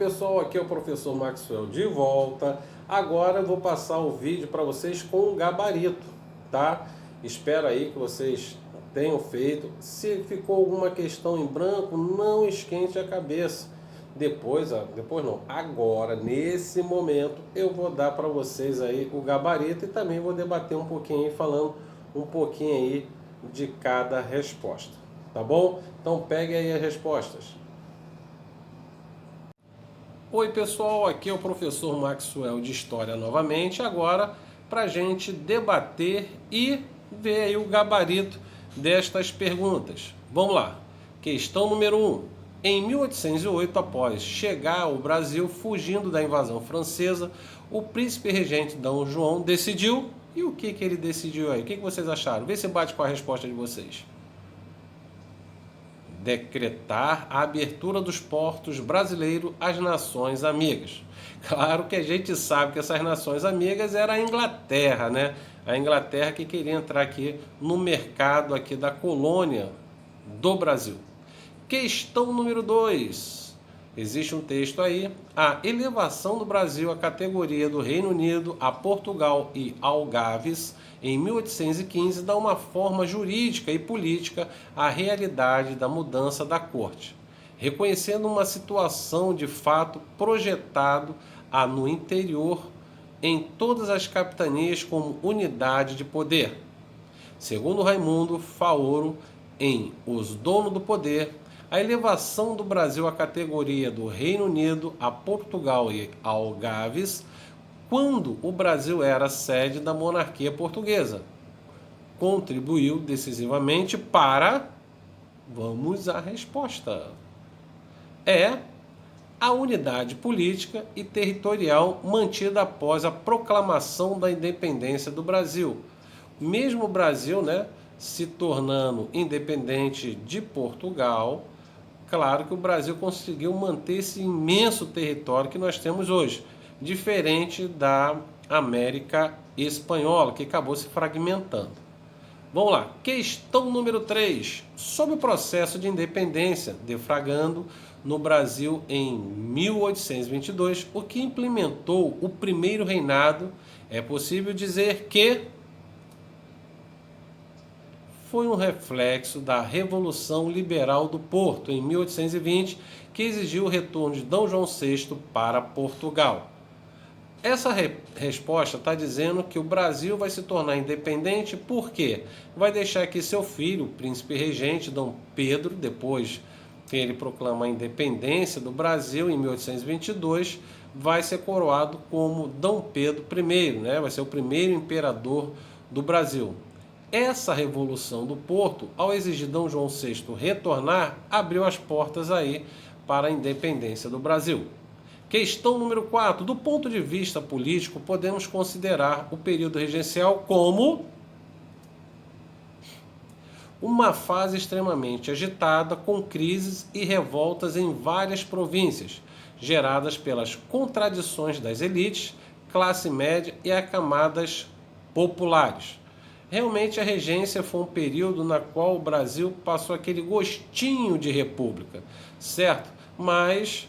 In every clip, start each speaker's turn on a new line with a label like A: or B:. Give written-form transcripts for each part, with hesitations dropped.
A: pessoal, aqui é o professor Maxwell de volta. Agora eu vou passar o vídeo para vocês com um gabarito, tá? Espero aí que vocês tenham feito. Se ficou alguma questão em branco, não esquente a cabeça. Depois não, agora, nesse momento, eu vou dar para vocês aí o gabarito e também vou debater um pouquinho aí, falando um pouquinho aí de cada resposta, tá bom? Então pegue aí as respostas. Oi pessoal, aqui é o professor Maxwell de História novamente, agora para a gente debater e ver aí o gabarito destas perguntas. Vamos lá. Questão número 1. Em 1808, após chegar ao Brasil fugindo da invasão francesa, o príncipe regente Dom João decidiu. E o que ele decidiu aí? O que vocês acharam? Vê se bate com a resposta de vocês. Decretar a abertura dos portos brasileiros às nações amigas. Claro que a gente sabe que essas nações amigas era a Inglaterra, né? A Inglaterra que queria entrar aqui no mercado aqui da colônia do Brasil. Questão número 2. Existe um texto aí. A elevação do Brasil à categoria do Reino Unido a Portugal e Algarves em 1815 dá uma forma jurídica e política à realidade da mudança da corte, reconhecendo uma situação de fato projetado no interior em todas as capitanias como unidade de poder. Segundo Raimundo Faoro, em Os Donos do Poder, a elevação do Brasil à categoria do Reino Unido a Portugal e Algarves, quando o Brasil era sede da monarquia portuguesa, contribuiu decisivamente para... Vamos à resposta. É a unidade política e territorial mantida após a proclamação da independência do Brasil. Mesmo o Brasil, né, se tornando independente de Portugal, claro que o Brasil conseguiu manter esse imenso território que nós temos hoje, diferente da América Espanhola, que acabou se fragmentando. Vamos lá, questão número 3. Sobre o processo de independência, deflagrando no Brasil em 1822, o que implementou o primeiro reinado, é possível dizer que foi um reflexo da Revolução Liberal do Porto, em 1820, que exigiu o retorno de Dom João VI para Portugal. Essa resposta está dizendo que o Brasil vai se tornar independente porque vai deixar que seu filho, o príncipe regente Dom Pedro, depois que ele proclama a independência do Brasil em 1822, vai ser coroado como Dom Pedro I, né? Vai ser o primeiro imperador do Brasil. Essa Revolução do Porto, ao exigir Dom João VI retornar, abriu as portas aí para a independência do Brasil. Questão número 4. Do ponto de vista político, podemos considerar o período regencial como uma fase extremamente agitada, com crises e revoltas em várias províncias, geradas pelas contradições das elites, classe média e as camadas populares. Realmente a regência foi um período na qual o Brasil passou aquele gostinho de república, certo? Mas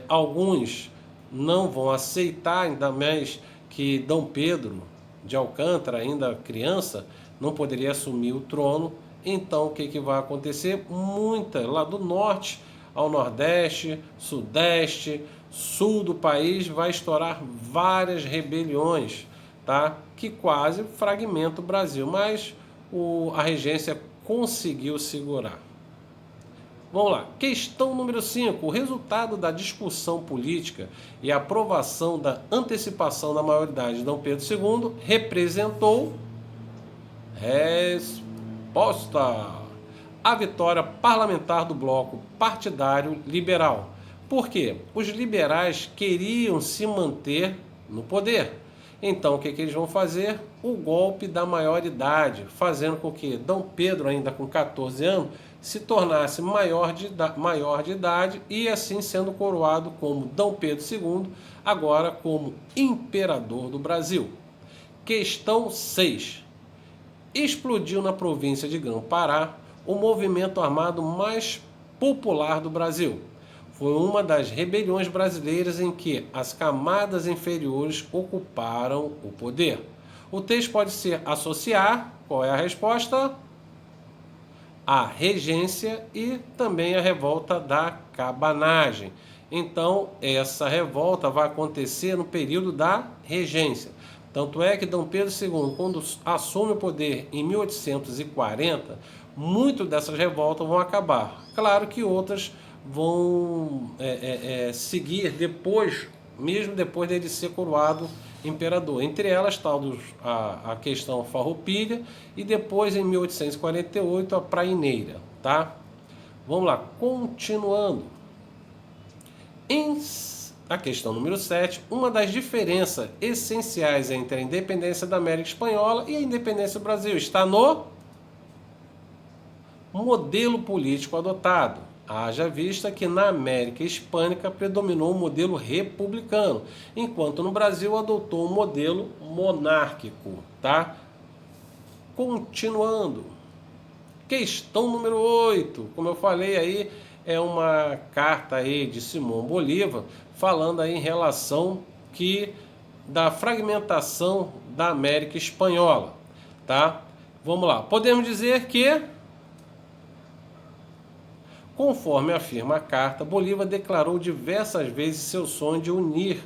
A: alguns não vão aceitar, ainda mais que Dom Pedro de Alcântara, ainda criança, não poderia assumir o trono. Então o que vai acontecer? Lá do norte ao nordeste, sudeste, sul do país, vai estourar várias rebeliões, tá? Que quase fragmenta o Brasil, mas a regência conseguiu segurar. Vamos lá, questão número 5. O resultado da discussão política e a aprovação da antecipação da maioridade de Dom Pedro II representou resposta: a vitória parlamentar do bloco partidário liberal. Por quê? Os liberais queriam se manter no poder. Então, o que eles vão fazer? O golpe da maioridade, fazendo com que Dom Pedro, ainda com 14 anos, se tornasse maior de idade e assim sendo coroado como Dom Pedro II, agora como imperador do Brasil. Questão 6. Explodiu na província de Grã-Pará o movimento armado mais popular do Brasil. Foi uma das rebeliões brasileiras em que as camadas inferiores ocuparam o poder. O texto pode ser associar, qual é a resposta? A regência e também a revolta da cabanagem. Então, essa revolta vai acontecer no período da regência. Tanto é que Dom Pedro II, quando assume o poder em 1840, muitas dessas revoltas vão acabar. Claro que outras vão seguir depois, mesmo depois dele ser coroado imperador. Entre elas está a questão farroupilha e depois, em 1848, a praineira. Tá? Vamos lá, continuando. A questão número 7, uma das diferenças essenciais entre a independência da América Espanhola e a independência do Brasil está no modelo político adotado. Haja vista que na América Hispânica predominou o modelo republicano, enquanto no Brasil adotou o modelo monárquico. Tá? Continuando. Questão número 8, como eu falei aí, é uma carta aí de Simão Bolívar, falando aí em relação da fragmentação da América Espanhola, tá? Vamos lá. Podemos dizer que, conforme afirma a carta, Bolívar declarou diversas vezes seu sonho de unir,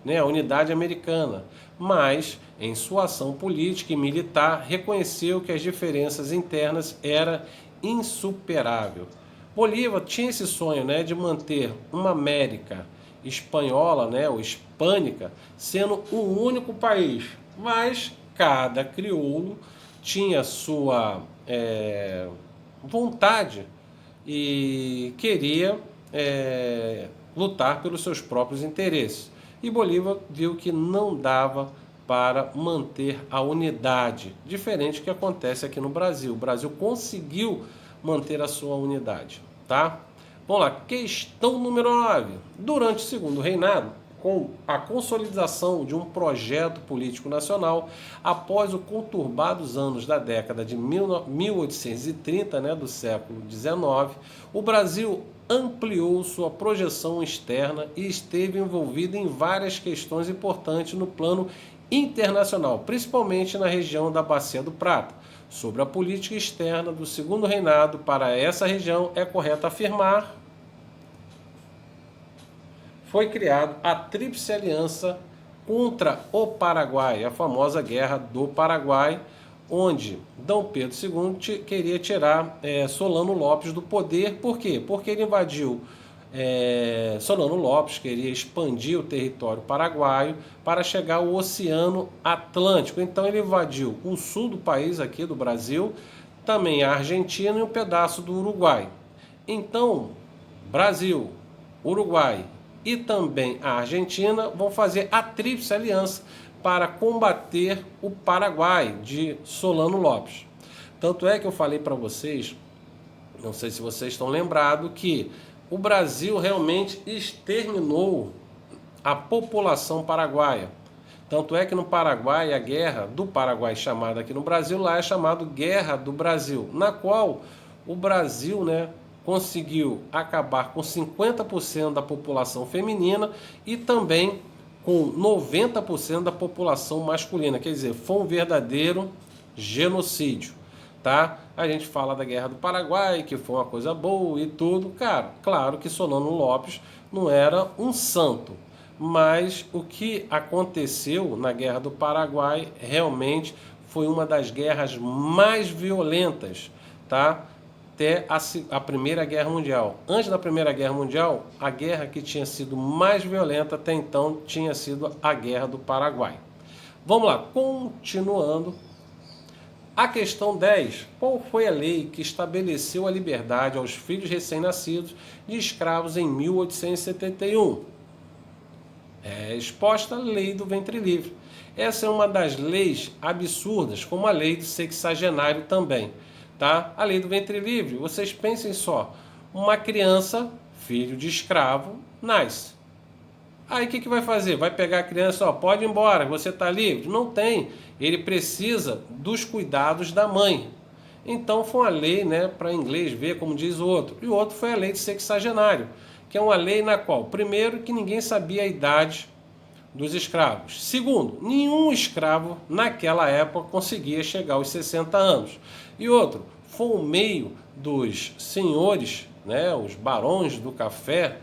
A: a unidade americana, mas em sua ação política e militar reconheceu que as diferenças internas eram insuperáveis. Bolívar tinha esse sonho, de manter uma América espanhola, ou hispânica, sendo um único país, mas cada crioulo tinha sua vontade e queria lutar pelos seus próprios interesses. E Bolívar viu que não dava para manter a unidade, diferente do que acontece aqui no Brasil. O Brasil conseguiu manter a sua unidade, tá? Vamos lá, questão número 9. Durante o segundo reinado, com a consolidação de um projeto político nacional, após os conturbados anos da década de 1830, do século XIX, o Brasil ampliou sua projeção externa e esteve envolvido em várias questões importantes no plano internacional, principalmente na região da Bacia do Prata. Sobre a política externa do segundo reinado para essa região, é correto afirmar: foi criada a Tríplice Aliança contra o Paraguai, a famosa Guerra do Paraguai, onde Dom Pedro II queria tirar Solano Lopes do poder. Por quê? Porque ele invadiu. Solano Lopes queria expandir o território paraguaio para chegar ao Oceano Atlântico. Então ele invadiu o sul do país, aqui do Brasil, também a Argentina e um pedaço do Uruguai. Então, Brasil, Uruguai e também a Argentina vão fazer a Tríplice Aliança para combater o Paraguai de Solano Lopes. Tanto é que eu falei para vocês, não sei se vocês estão lembrados, que o Brasil realmente exterminou a população paraguaia. Tanto é que no Paraguai, a guerra do Paraguai chamada aqui no Brasil, lá é chamado Guerra do Brasil, na qual o Brasil, conseguiu acabar com 50% da população feminina e também com 90% da população masculina. Quer dizer, foi um verdadeiro genocídio. Tá? A gente fala da Guerra do Paraguai, que foi uma coisa boa e tudo. Cara, claro que Solano Lopes não era um santo, mas o que aconteceu na Guerra do Paraguai realmente foi uma das guerras mais violentas, tá? Até a Primeira Guerra Mundial. Antes da Primeira Guerra Mundial, a guerra que tinha sido mais violenta até então tinha sido a Guerra do Paraguai. Vamos lá, continuando. A questão 10. Qual foi a lei que estabeleceu a liberdade aos filhos recém-nascidos de escravos em 1871? Resposta: lei do ventre livre. Essa é uma das leis absurdas, como a lei do sexagenário também. Tá? A lei do ventre livre, vocês pensem só, uma criança, filho de escravo, nasce. Aí o que vai fazer? Vai pegar a criança, pode ir embora, você está livre? Não tem. Ele precisa dos cuidados da mãe. Então foi uma lei, para inglês ver, como diz o outro. E o outro foi a lei de sexagenário, que é uma lei na qual, primeiro, que ninguém sabia a idade dos escravos. Segundo, nenhum escravo naquela época conseguia chegar aos 60 anos. E outro, foi o meio dos senhores, né, os barões do café,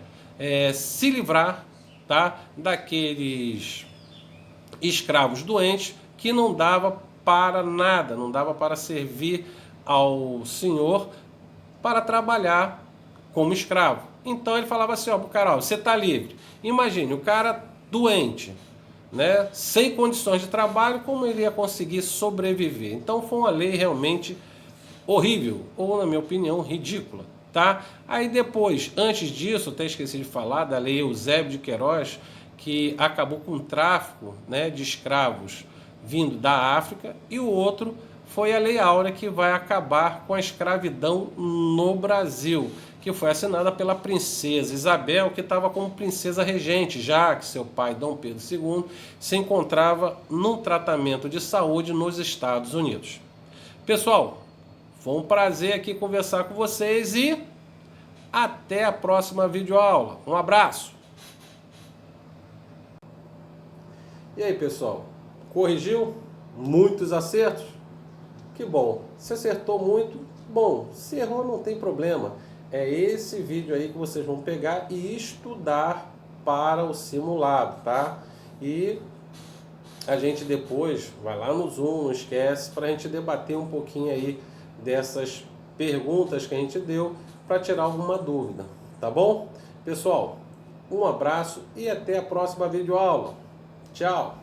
A: se livrar, tá, daqueles escravos doentes que não dava para nada, não dava para servir ao senhor para trabalhar como escravo. Então ele falava assim, ó, pro cara, ó, você está livre. Imagine, o cara doente, né, sem condições de trabalho, como ele ia conseguir sobreviver? Então foi uma lei realmente horrível, ou na minha opinião, ridícula, tá? Aí depois, antes disso, até esqueci de falar da lei Eusébio de Queiroz, que acabou com o tráfico, né, de escravos vindo da África, e o outro foi a Lei Áurea, que vai acabar com a escravidão no Brasil, que foi assinada pela princesa Isabel, que estava como princesa regente, já que seu pai, Dom Pedro II, se encontrava num tratamento de saúde nos Estados Unidos. Pessoal, foi um prazer aqui conversar com vocês e até a próxima videoaula. Um abraço! E aí, pessoal? Corrigiu? Muitos acertos? Que bom! Se acertou muito, bom. Se errou, não tem problema. É esse vídeo aí que vocês vão pegar e estudar para o simulado, tá? E a gente depois vai lá no Zoom, não esquece, para a gente debater um pouquinho aí dessas perguntas que a gente deu para tirar alguma dúvida, tá bom? Pessoal, um abraço e até a próxima videoaula. Tchau!